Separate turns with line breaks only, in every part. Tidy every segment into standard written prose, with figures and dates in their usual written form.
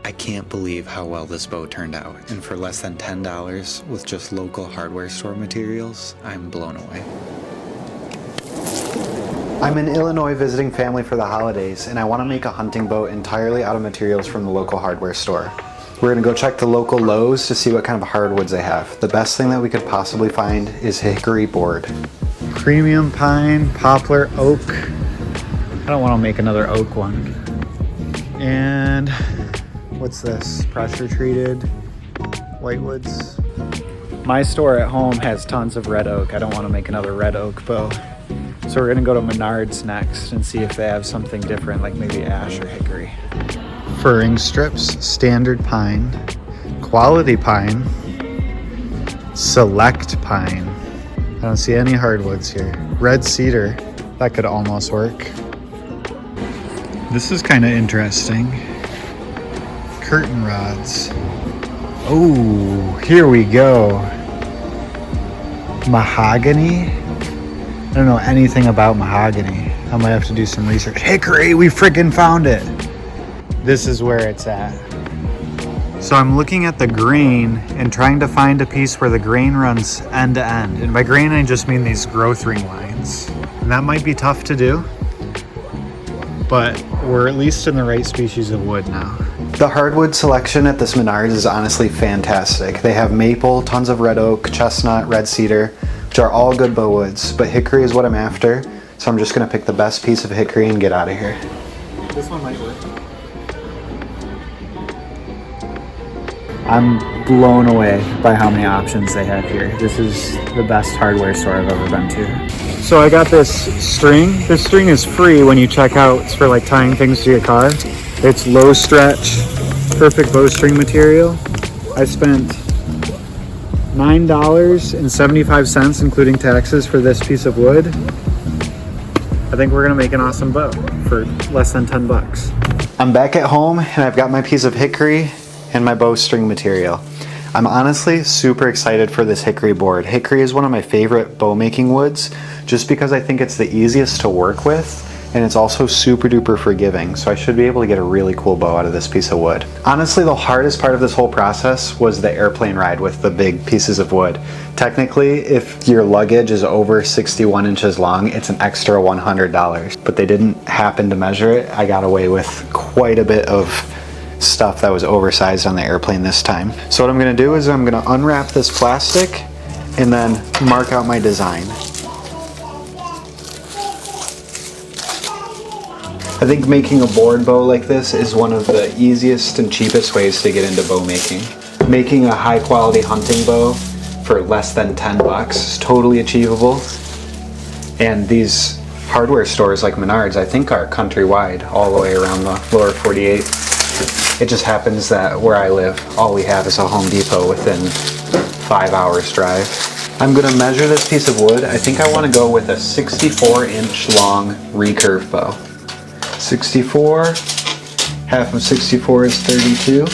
I can't believe how well this bow turned out, and for less than $10 with just local hardware store materials, I'm blown away. I'm in Illinois visiting family for the holidays, and I want to make a hunting bow entirely out of materials from the local hardware store. We're going to go check the local Lowe's to see what kind of hardwoods they have. The best thing that we could possibly find is hickory board. Premium pine, poplar, oak. I don't want to make another oak one. And what's this? Pressure treated whitewoods. My store at home has tons of red oak. I don't want to make another red oak bow. So we're gonna go to Menards next and see if they have something different, like maybe ash or hickory. Furring strips, standard pine, quality pine, select pine. I don't see any hardwoods here. Red cedar, that could almost work. This is kind of interesting. Curtain rods. Oh, here we go. Mahogany. I don't know anything about mahogany. I might have to do some research. Hickory, we freaking found it. This is where it's at. So I'm looking at the grain and trying to find a piece where the grain runs end to end. And by grain, I just mean these growth ring lines. And that might be tough to do, but we're at least in the right species of wood now. The hardwood selection at this Menards is honestly fantastic. They have maple, tons of red oak, chestnut, red cedar, which are all good bow woods, but hickory is what I'm after, so I'm just gonna pick the best piece of hickory and get out of here. This one might work. I'm blown away by how many options they have here. This is the best hardware store I've ever been to. So I got this string. This string is free when you check out. It's for like tying things to your car. It's low stretch, perfect bowstring material. I spent $9.75, including taxes, for this piece of wood. I think we're gonna make an awesome bow for less than 10 bucks. I'm back at home and I've got my piece of hickory and my bowstring material. I'm honestly super excited for this hickory board. Hickory is one of my favorite bow making woods just because I think it's the easiest to work with, and it's also super duper forgiving, so I should be able to get a really cool bow out of this piece of wood. Honestly, the hardest part of this whole process was the airplane ride with the big pieces of wood. Technically, if your luggage is over 61 inches long, it's an extra $100, but they didn't happen to measure it. I got away with quite a bit of stuff that was oversized on the airplane this time. So what I'm gonna do is I'm gonna unwrap this plastic and then mark out my design. I think making a board bow like this is one of the easiest and cheapest ways to get into bow making. Making a high quality hunting bow for less than 10 bucks is totally achievable. And these hardware stores like Menards, I think, are countrywide, all the way around the lower 48. It just happens that where I live, all we have is a Home Depot within 5 hours drive. I'm gonna measure this piece of wood. I think I wanna go with a 64-inch long recurve bow. 64, half of 64 is 32.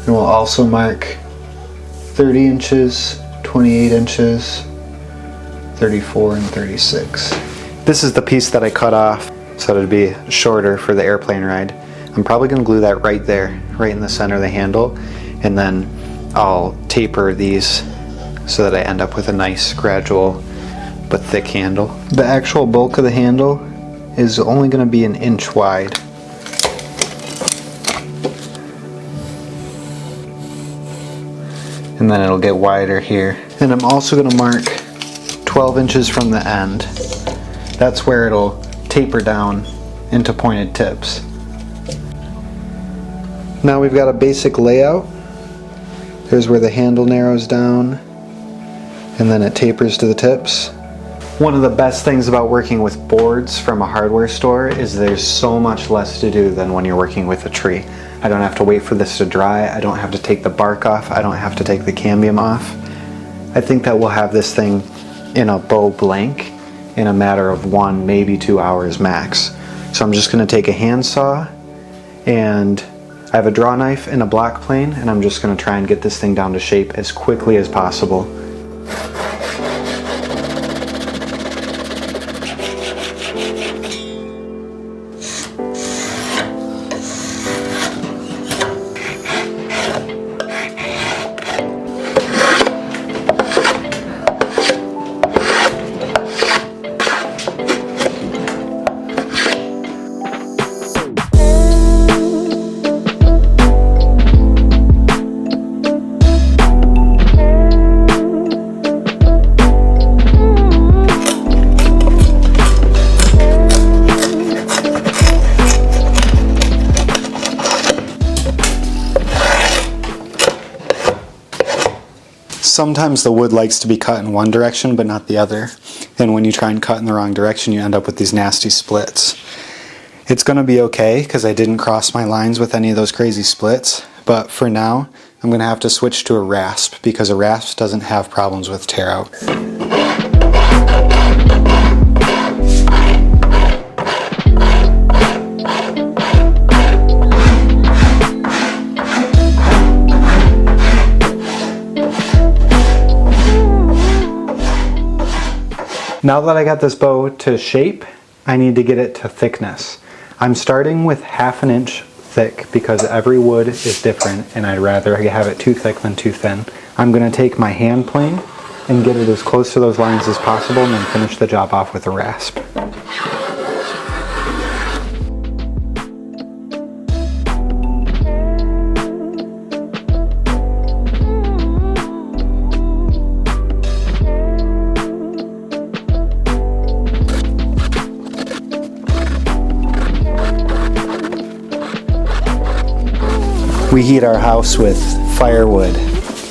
And we'll also mark 30 inches, 28 inches, 34 and 36. This is the piece that I cut off, so it'd be shorter for the airplane ride. I'm probably gonna glue that right there, right in the center of the handle, and then I'll taper these so that I end up with a nice gradual but thick handle. The actual bulk of the handle is only gonna be an inch wide. And then it'll get wider here. And I'm also gonna mark 12 inches from the end. That's where it'll taper down into pointed tips. Now we've got a basic layout. Here's where the handle narrows down, and then it tapers to the tips. One of the best things about working with boards from a hardware store is there's so much less to do than when you're working with a tree. I don't have to wait for this to dry. I don't have to take the bark off. I don't have to take the cambium off. I think that we'll have this thing in a bow blank in a matter of 1, maybe 2 hours max. So I'm just gonna take a handsaw, and I have a draw knife and a block plane, and I'm just gonna try and get this thing down to shape as quickly as possible. sometimes the wood likes to be cut in one direction but not the other. And when you try and cut in the wrong direction, you end up with these nasty splits. It's going to be okay because I didn't cross my lines with any of those crazy splits. But for now, I'm going to have to switch to a rasp because a rasp doesn't have problems with tear out. Now that I got this bow to shape, I need to get it to thickness. I'm starting with 1/2 inch thick because every wood is different and I'd rather have it too thick than too thin. I'm going to take my hand plane and get it as close to those lines as possible and then finish the job off with a rasp. We heat our house with firewood,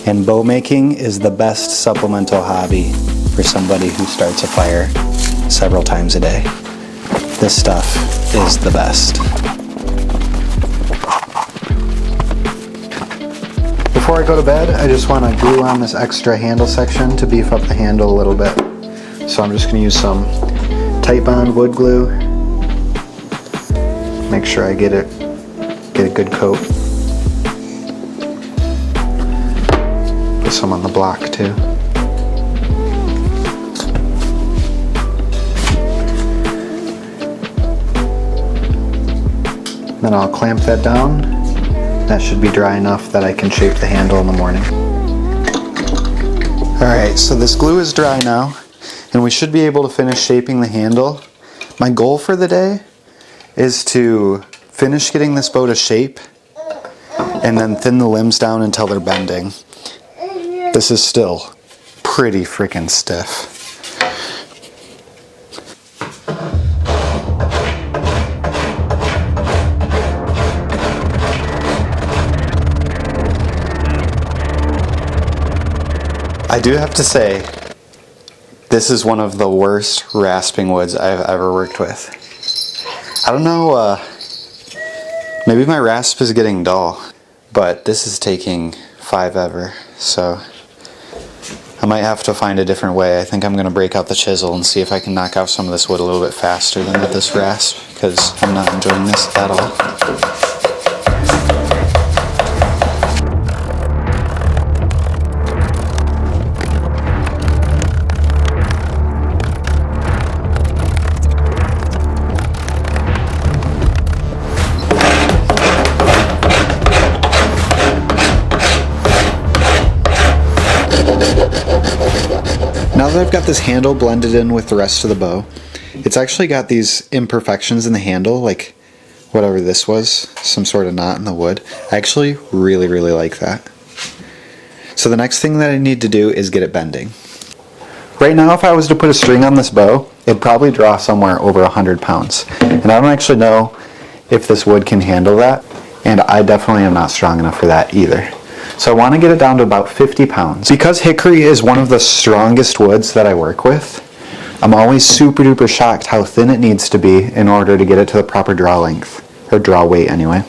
and bow making is the best supplemental hobby for somebody who starts a fire several times a day. This stuff is the best. Before I go to bed, I just want to glue on this extra handle section to beef up the handle a little bit. So I'm just going to use some Tight Bond wood glue. Make sure I get a good coat. Put some on the block too. Then I'll clamp that down. That should be dry enough that I can shape the handle in the morning. Alright, so this glue is dry now, and we should be able to finish shaping the handle. My goal for the day is to finish getting this bow to shape and then thin the limbs down until they're bending. This is still pretty freaking stiff. I do have to say, this is one of the worst rasping woods I've ever worked with. I don't know, maybe my rasp is getting dull, but this is taking forever, so I might have to find a different way. I think I'm going to break out the chisel and see if I can knock out some of this wood a little bit faster than with this rasp, because I'm not enjoying this at all. Now that I've got this handle blended in with the rest of the bow, it's actually got these imperfections in the handle, like whatever this was, some sort of knot in the wood. I actually really like that. So the next thing that I need to do is get it bending. Right now, if I was to put a string on this bow, it'd probably draw somewhere over 100 pounds. And I don't actually know if this wood can handle that, and I definitely am not strong enough for that either. So I want to get it down to about 50 pounds. Because hickory is one of the strongest woods that I work with, I'm always super duper shocked how thin it needs to be in order to get it to the proper draw length, or draw weight anyway.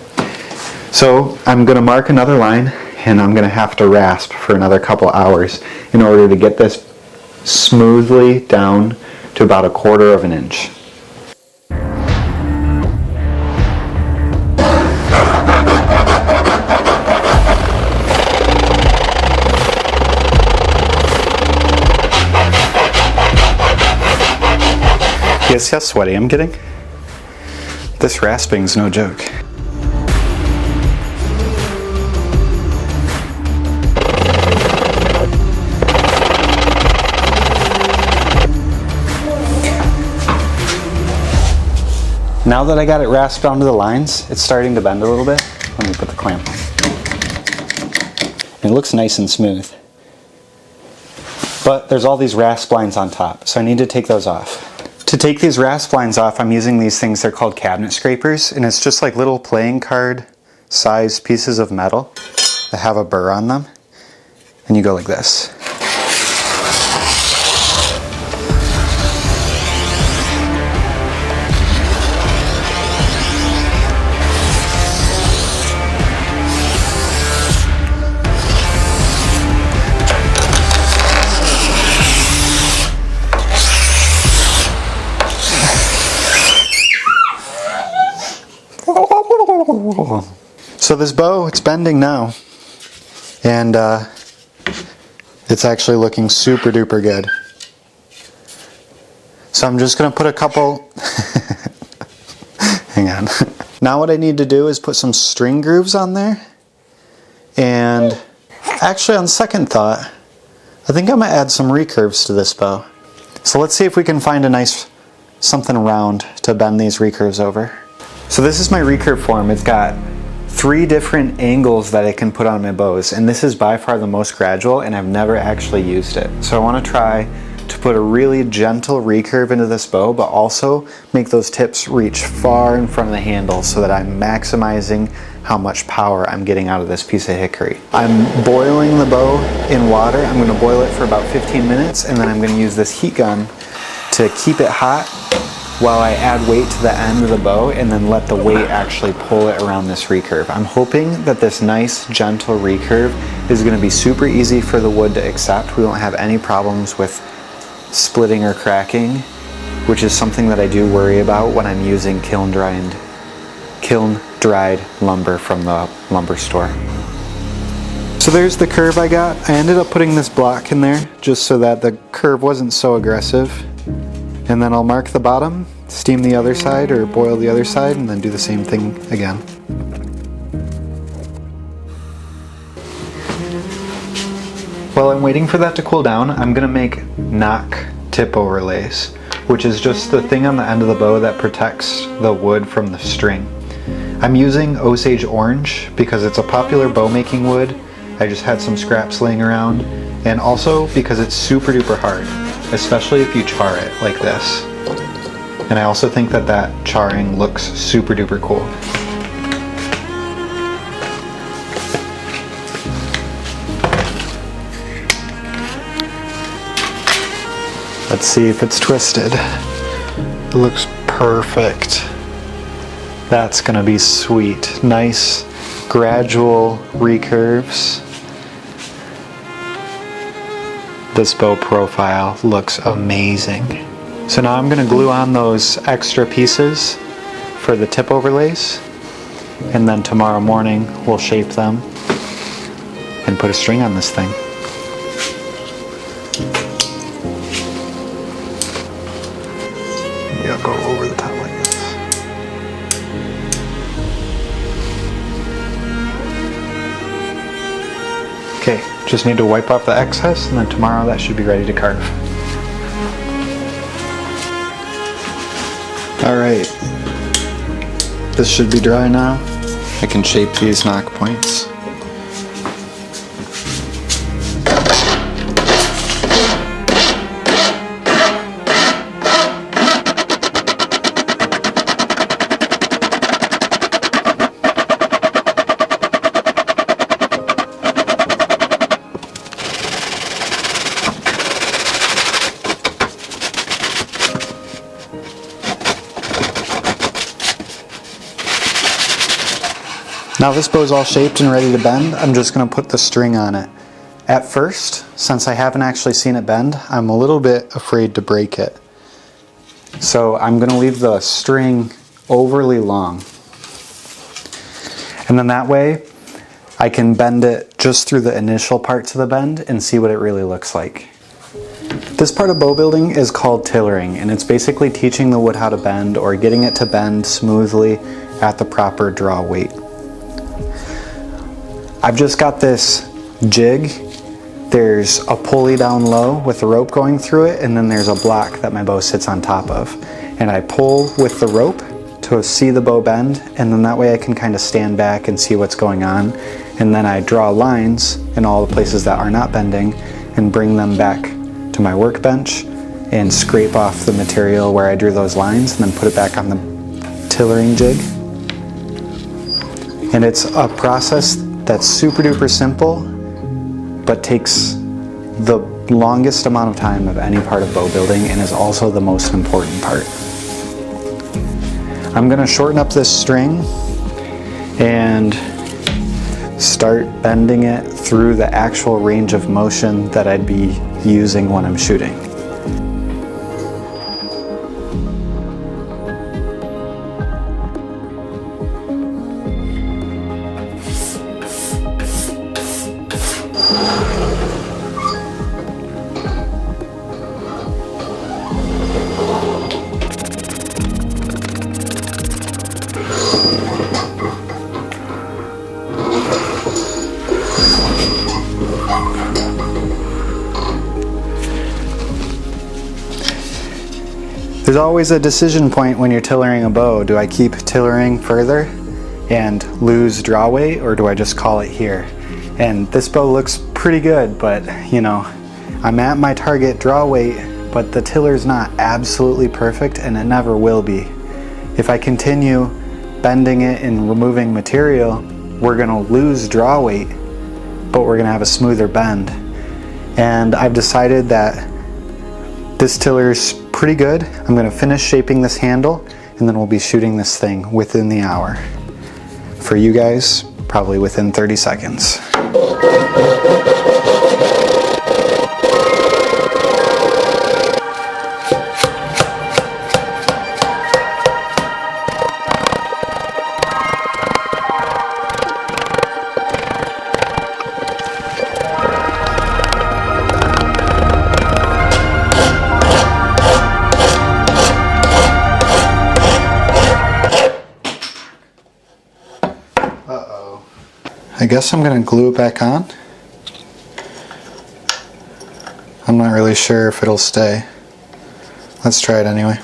So I'm going to mark another line, and I'm going to have to rasp for another couple hours in order to get this smoothly down to about 1/4 inch. You guys see how sweaty I'm getting? This rasping's no joke. Now that I got it rasped onto the lines, it's starting to bend a little bit. Let me put the clamp on. It looks nice and smooth. But there's all these rasp lines on top, so I need to take those off. To take these rasp lines off, I'm using these things, they're called cabinet scrapers, and it's just like little playing card sized pieces of metal that have a burr on them, and you go like this. So this bow, it's bending now. And it's actually looking super duper good. So I'm just gonna put a couple, hang on. Now what I need to do is put some string grooves on there. And actually on second thought, I think I'm gonna add some recurves to this bow. So let's see if we can find a nice something round to bend these recurves over. So this is my recurve form. It's got 3 different angles that I can put on my bows, and this is by far the most gradual, and I've never actually used it. So I want to try to put a really gentle recurve into this bow, but also make those tips reach far in front of the handle so that I'm maximizing how much power I'm getting out of this piece of hickory. I'm boiling the bow in water. I'm going to boil it for about 15 minutes, and then I'm going to use this heat gun to keep it hot while I add weight to the end of the bow, and then let the weight actually pull it around this recurve. I'm hoping that this nice gentle recurve is going to be super easy for the wood to accept. We won't have any problems with splitting or cracking, which is something that I do worry about when I'm using kiln dried lumber from the lumber store. So there's the curve I got. I ended up putting this block in there just so that the curve wasn't so aggressive. And then I'll mark the bottom, steam the other side or boil the other side, and then do the same thing again. While I'm waiting for that to cool down, I'm gonna make knock tip overlays, which is just the thing on the end of the bow that protects the wood from the string. I'm using Osage orange because it's a popular bow making wood. I just had some scraps laying around, and also because it's super duper hard, especially if you char it like this. And I also think that that charring looks super duper cool. Let's see if it's twisted. It looks perfect. That's gonna be sweet. Nice, gradual recurves. This bow profile looks amazing. So now I'm gonna glue on those extra pieces for the tip overlays, and then tomorrow morning we'll shape them and put a string on this thing. Maybe I'll go over the top like this. Okay, just need to wipe off the excess, and then tomorrow that should be ready to carve. Alright, this should be dry now. I can shape these knock points. Now this bow's all shaped and ready to bend. I'm just going to put the string on it. At first, since I haven't actually seen it bend, I'm a little bit afraid to break it. So I'm going to leave the string overly long. And then that way, I can bend it just through the initial parts of the bend and see what it really looks like. This part of bow building is called tillering, and it's basically teaching the wood how to bend or getting it to bend smoothly at the proper draw weight. I've just got this jig. There's a pulley down low with a rope going through it, and then there's a block that my bow sits on top of. And I pull with the rope to see the bow bend, and then that way I can kind of stand back and see what's going on. And then I draw lines in all the places that are not bending and bring them back to my workbench and scrape off the material where I drew those lines, and then put it back on the tillering jig. And it's a process that's super duper simple, but takes the longest amount of time of any part of bow building and is also the most important part. I'm going to shorten up this string and start bending it through the actual range of motion that I'd be using when I'm shooting. There's always a decision point when you're tillering a bow. Do I keep tillering further and lose draw weight, or do I just call it here? And this bow looks pretty good, but you know, I'm at my target draw weight, but the tiller's not absolutely perfect, and it never will be. If I continue bending it and removing material, we're gonna lose draw weight, but we're gonna have a smoother bend. And I've decided that this tiller's pretty good. I'm gonna finish shaping this handle, and then we'll be shooting this thing within the hour. For you guys, probably within 30 seconds. I guess I'm gonna glue it back on. I'm not really sure if it'll stay. Let's try it anyway.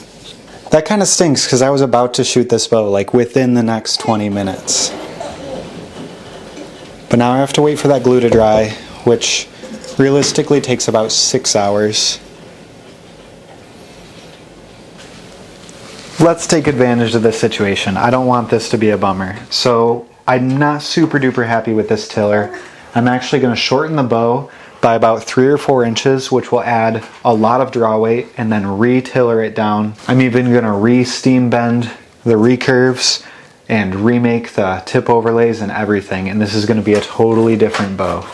That kind of stinks because I was about to shoot this bow like within the next 20 minutes. But now I have to wait for that glue to dry, which realistically takes about 6 hours. Let's take advantage of this situation. I don't want this to be a bummer. So I'm not super duper happy with this tiller. I'm actually going to shorten the bow by about 3 or 4 inches, which will add a lot of draw weight, and then re-tiller it down. I'm even going to re-steam bend the recurves and remake the tip overlays and everything, and this is going to be a totally different bow.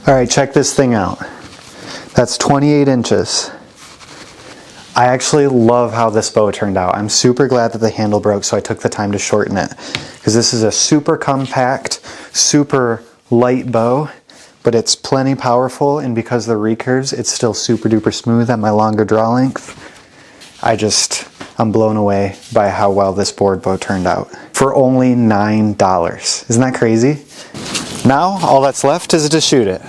Alright, check this thing out. That's 28 inches. I actually love how this bow turned out. I'm super glad that the handle broke, so I took the time to shorten it. Because this is a super compact, super light bow, but it's plenty powerful, and because of the recurves, it's still super duper smooth at my longer draw length. I'm blown away by how well this board bow turned out. For only $9. Isn't that crazy? Now, all that's left is to shoot it.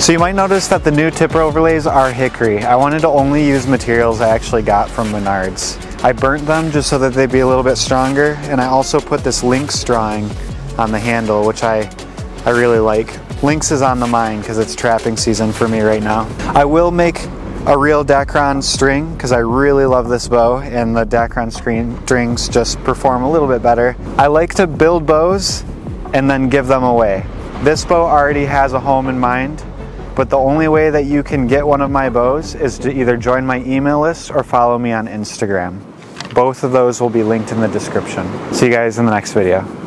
So you might notice that the new tipper overlays are hickory. I wanted to only use materials I actually got from Menards. I burnt them just so that they'd be a little bit stronger, and I also put this lynx drawing on the handle, which I really like. Lynx is on the mind because it's trapping season for me right now. I will make a real Dacron string because I really love this bow, and the Dacron strings just perform a little bit better. I like to build bows and then give them away. This bow already has a home in mind, but the only way that you can get one of my bows is to either join my email list or follow me on Instagram. Both of those will be linked in the description. See you guys in the next video.